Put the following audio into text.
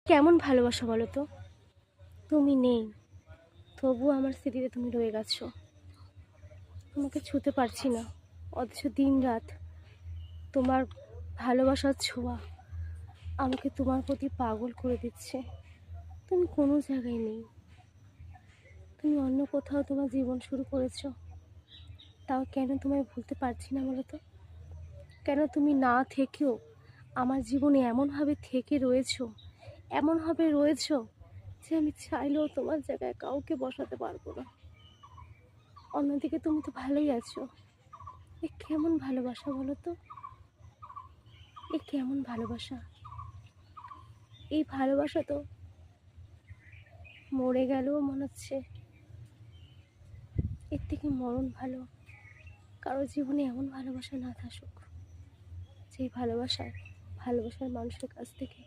কেমন ভালোবাসা বলো তো? তুমি নেই, তবুও আমার স্মৃতিতে তুমি রয়ে গেছো। তোমাকে ছুতে পারছি না, অথচ দিন রাত তোমার ভালোবাসার ছোঁয়া আমাকে তোমার প্রতি পাগল করে দিচ্ছে। তুমি কোনো জায়গায় নেই, তুমি অন্য কোথাও তোমার জীবন শুরু করেছো। তাও কেন তোমায় ভুলতে পারছি না বলো তো? কেন তুমি না থেকেও আমার জীবনে এমনভাবে থেকে রয়েছো, এমনভাবে রয়েছো যে আমি চাইলেও তোমার জায়গায় কাউকে বসাতে পারবো না। অন্যদিকে তুমি তো ভালোই আছো। এ কেমন ভালোবাসা বলো তো? এ কেমন ভালোবাসা? এই ভালোবাসা তো মরে গেলেও মনে হচ্ছে এর থেকে মরণ ভালো। কারো জীবনে এমন ভালোবাসা না থাকুক, যেই ভালোবাসার মানুষের কাছ থেকে